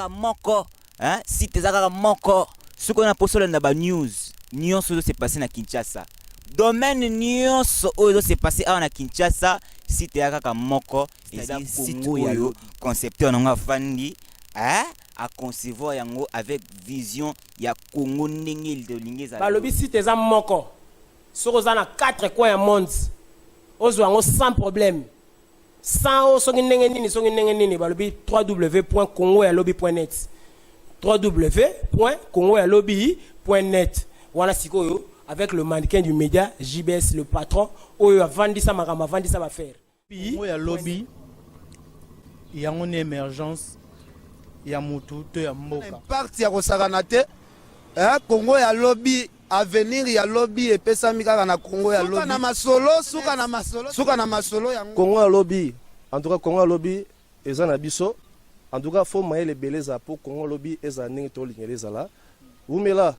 ezaka moko, hein, site ezaka moko. Ce qu'on a posé dans la news, nyonso s'est passé na Kinshasa. Domaine nyonso oyo s'est passé à na Kinshasa, site ezaka moko, c'est-à-dire site oyo concepteur nga fandi, hein, à concevoir yango avec vision ya Congo ndenge de lingeza. Ba lobi site ezaka moko. Soko za na 4 coins du monde. Ozo yango sans problème. Sans songi ndenge nini ba lobi www.congoyalobi.net. www.congoyalobi.net. Voilà sikoyo avec le mannequin du média JBS le patron oyo avandi sa makama vandi sa ba faire. Congoyalobi yango une émergence ya mutu to ya mboka. Parti ya kosakanate Congoyalobi avenir ya lobby et pesa mika na Congo ya lobby. Suka na masolo yango. Congoyalobi en tout cas Congoyalobi ezana biso. En tout cas faut mailler les beleza pour Congoyalobi ezana to lingeleza la. Umela.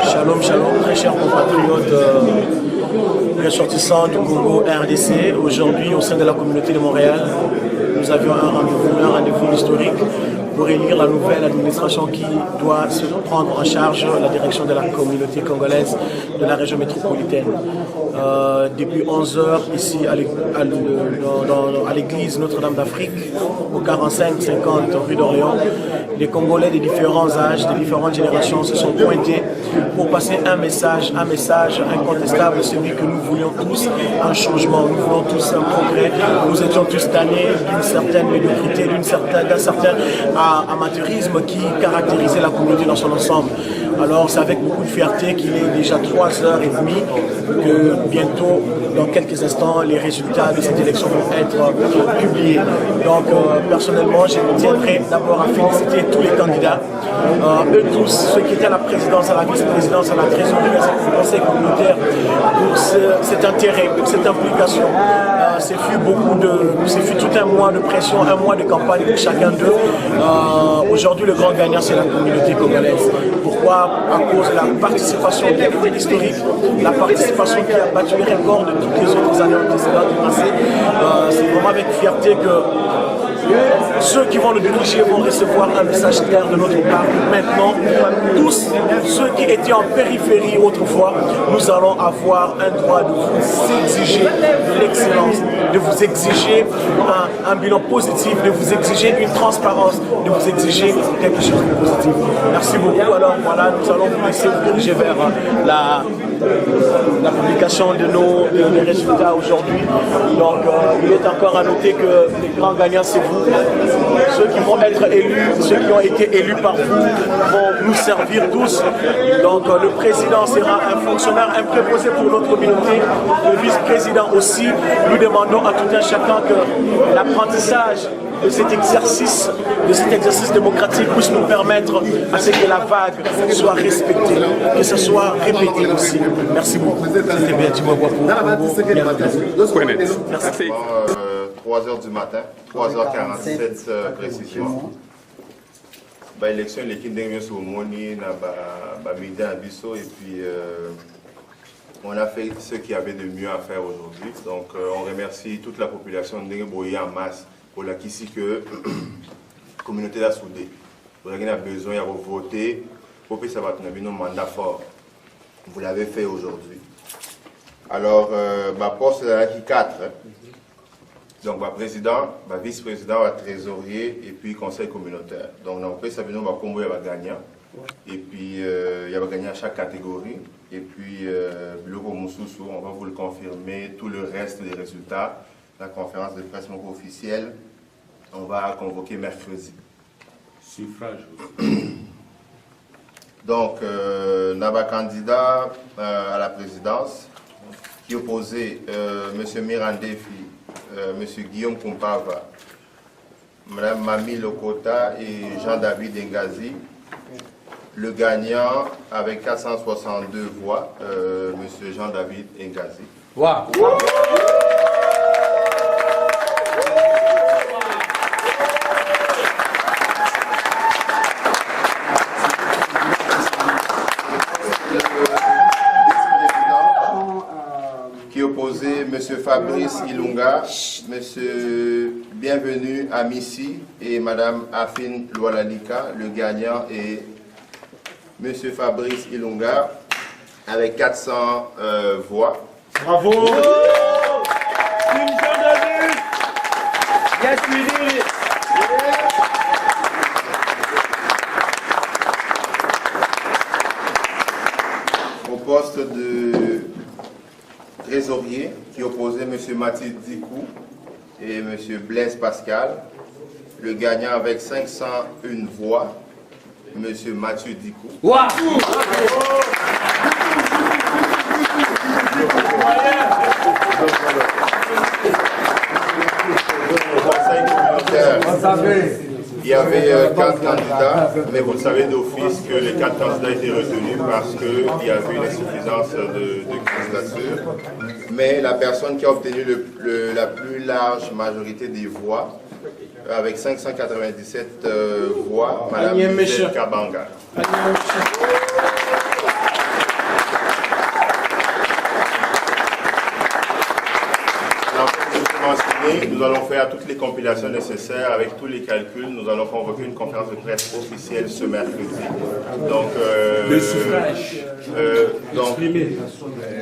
Shalom, shalom, très chers compatriotes ressortissants du Congo RDC. Aujourd'hui, au sein de la communauté de Montréal, nous avions un rendez-vous historique pour élire la nouvelle administration qui doit se prendre en charge la direction de la communauté congolaise de la région métropolitaine. Depuis 11 heures, ici à l'église Notre-Dame d'Afrique, au 45-50 rue d'Orléans, les Congolais de différents âges, de différentes générations se sont pointés pour passer un message incontestable, celui que nous voulions tous, un changement, nous voulons tous un progrès. Nous étions tous tannés d'une certaine médiocrité, d'un certain amateurisme qui caractérisait la communauté dans son ensemble. Alors c'est avec beaucoup de fierté qu'il est déjà 3h30 que bientôt, dans quelques instants, les résultats de cette élection vont être publiés. Donc personnellement, je tiendrai d'abord à féliciter tous les candidats, eux tous, ceux qui étaient à la présidence, à la vice-présidence, à la trésorerie, à ce conseil communautaire, pour cet intérêt, pour cette implication. Ce fut tout un mois de pression, un mois de campagne pour chacun d'eux. Aujourd'hui, le grand gagnant, c'est la communauté congolaise. Pourquoi? À cause de la participation qui a été historique, la participation qui a battu les records de toutes les autres années précédentes passées. C'est vraiment avec fierté que ceux qui vont le diriger vont recevoir un message clair de notre part. Maintenant, tous ceux qui étaient en périphérie autrefois, nous allons avoir un droit de vous exiger de l'excellence, de vous exiger un bilan positif, de vous exiger une transparence, de vous exiger quelque chose de positif. Merci beaucoup. Alors voilà, nous allons vous laisser vous diriger vers la publication de nos résultats aujourd'hui. Donc il est encore à noter que les grands gagnants, c'est vous. Ceux qui vont être élus, ceux qui ont été élus par vous, vont nous servir tous. Donc le président sera un fonctionnaire, un préposé pour notre communauté. Le vice-président aussi. Nous demandons à tout un chacun que l'apprentissage de cet exercice démocratique puisse nous permettre à ce que la vague soit respectée, que ce soit répété aussi. Merci beaucoup. C'était bien, tu m'as pour Merci. 3h du matin, 3h47 précisément. L'élection, l'équipe d'Engmio Soumoni, Bamida Abisso, et puis on a fait ce qu'il y avait de mieux à faire aujourd'hui. Donc on remercie toute la population d'Engboye en masse pour la qui que la communauté a soudé. Vous avez besoin de voter pour que ça va être un mandat fort. Vous l'avez fait aujourd'hui. Alors, ma poste est 4. Donc, ma président, ma vice-président, ma trésorier et puis conseil communautaire. Donc, on a fait ça, on va combo, il va gagner. Et puis, il va gagner à chaque catégorie. Et puis, Bureau Moussoussou, on va vous le confirmer. Tout le reste des résultats, la conférence de presse officielle, on va convoquer mercredi. Suffrage. Donc, on a un candidat à la présidence qui opposait M. Mirandefi, M. Guillaume Kumpava, Mme Mami Lokota et Jean-David Ngazi. Le gagnant avec 462 voix, M. Jean-David Ngazi. Wow. qui opposait M. Fabrice Ilunga, M. Bienvenu Amissi et Mme Afin Loualalika. Le gagnant est M. Fabrice Ilunga avec 400 voix. Bravo. Au poste de trésorier qui opposait M. Mathieu Dikou et M. Blaise Pascal. Le gagnant avec 501 voix, M. Mathieu Dikou. Wow. Il y avait 4 candidats, mais vous savez d'office que les 4 candidats étaient retenus parce qu'il y avait une insuffisance de candidature. Mais la personne qui a obtenu la plus large majorité des voix, avec 597 voix, Mme Michel Kabanga. Nous allons faire toutes les compilations nécessaires avec tous les calculs. Nous allons convoquer une conférence de presse officielle ce mercredi. Donc,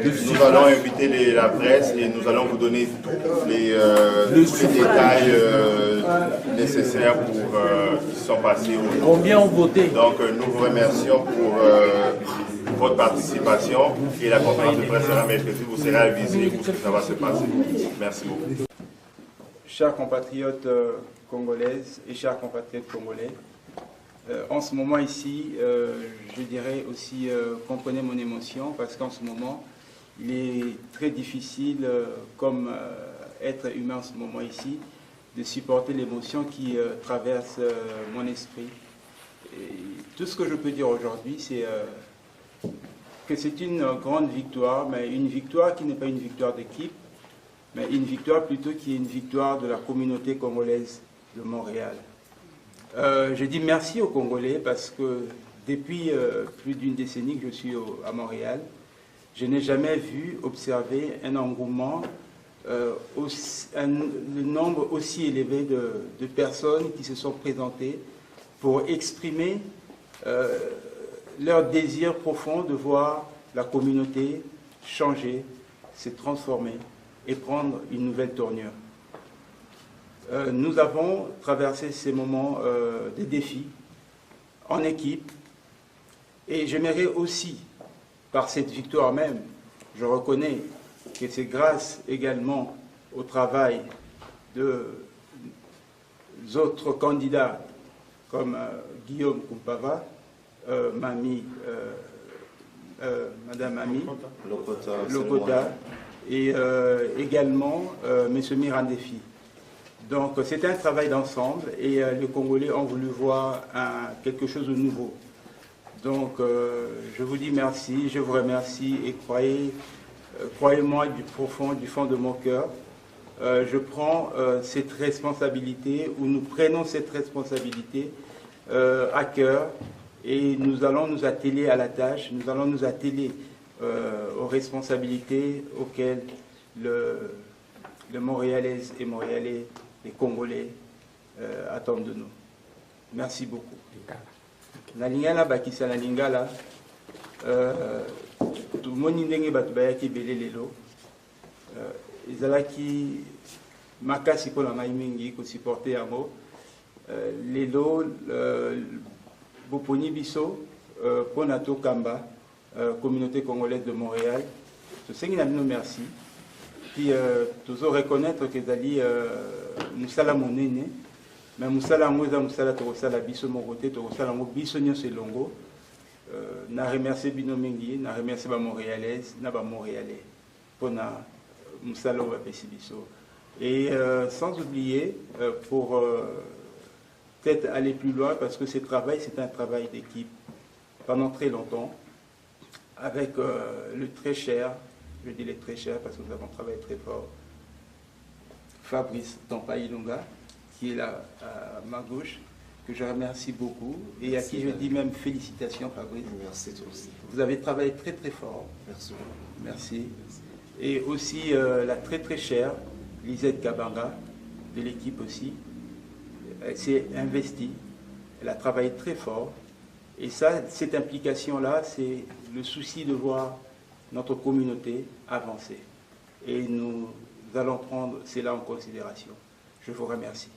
nous allons inviter la presse et nous allons vous donner tous les détails nécessaires qui sont passés aujourd'hui. Combien ont voté? Donc, nous vous remercions pour votre participation et la conférence de presse sera mercredi. Vous serez avisés où ça va se passer. Merci beaucoup. Chers compatriotes congolaises et chers compatriotes congolais, en ce moment ici, je dirais aussi, comprenez mon émotion, parce qu'en ce moment, il est très difficile, comme être humain en ce moment ici, de supporter l'émotion qui traverse mon esprit. Et tout ce que je peux dire aujourd'hui, c'est que c'est une grande victoire, mais une victoire qui n'est pas une victoire d'équipe, mais une victoire plutôt qui est une victoire de la communauté congolaise de Montréal. Je dis merci aux Congolais parce que depuis plus d'une décennie que je suis à Montréal, je n'ai jamais vu observer un engouement, un nombre aussi élevé de personnes qui se sont présentées pour exprimer leur désir profond de voir la communauté changer, se transformer et prendre une nouvelle tournure. Nous avons traversé ces moments de défis en équipe et j'aimerais aussi, par cette victoire même, je reconnais que c'est grâce également au travail des autres candidats comme Guillaume Kumpava, Madame Mami Lokota et également M. Mirandefi. Donc c'est un travail d'ensemble et les Congolais ont voulu voir quelque chose de nouveau. Donc je vous dis merci, je vous remercie et croyez-moi du fond de mon cœur, je prends cette responsabilité, ou nous prenons cette responsabilité à cœur et nous allons nous atteler à la tâche, nous allons nous atteler aux responsabilités auxquelles le Montréalaises et Montréalais, les Congolais attendent de nous. Merci beaucoup. Na lingala bakisa na lingala tumoni ndenge bato bayaki ebele lelo ezalaki makasi mpona ngai mingi kosupporte yango lelo boponi biso mpona tokamba communauté congolaise de Montréal tosengi na bino merci puis tozo reconnaître que ezali mosala monene mais mosala yango eza mosala tokosala biso moko te tokosala yango biso nyonso elongo na remercie bino mingi na remercie bamontréalaise na bamontréalais mpona mosala oyo bapesi biso et sans oublier pour peut-être aller plus loin parce que ce travail c'est un travail d'équipe pendant très longtemps avec le très cher, je dis le très cher parce que nous avons travaillé très fort, Fabrice Ilunga, qui est là à ma gauche, que je remercie beaucoup et merci, à qui je dis même félicitations Fabrice. Merci toi aussi. Vous avez travaillé très très fort. Merci. Merci. et aussi la très très chère Lisette Kabanga, de l'équipe aussi. Elle s'est investie, elle a travaillé très fort. Et ça, cette implication-là, c'est le souci de voir notre communauté avancer. Et nous allons prendre cela en considération. Je vous remercie.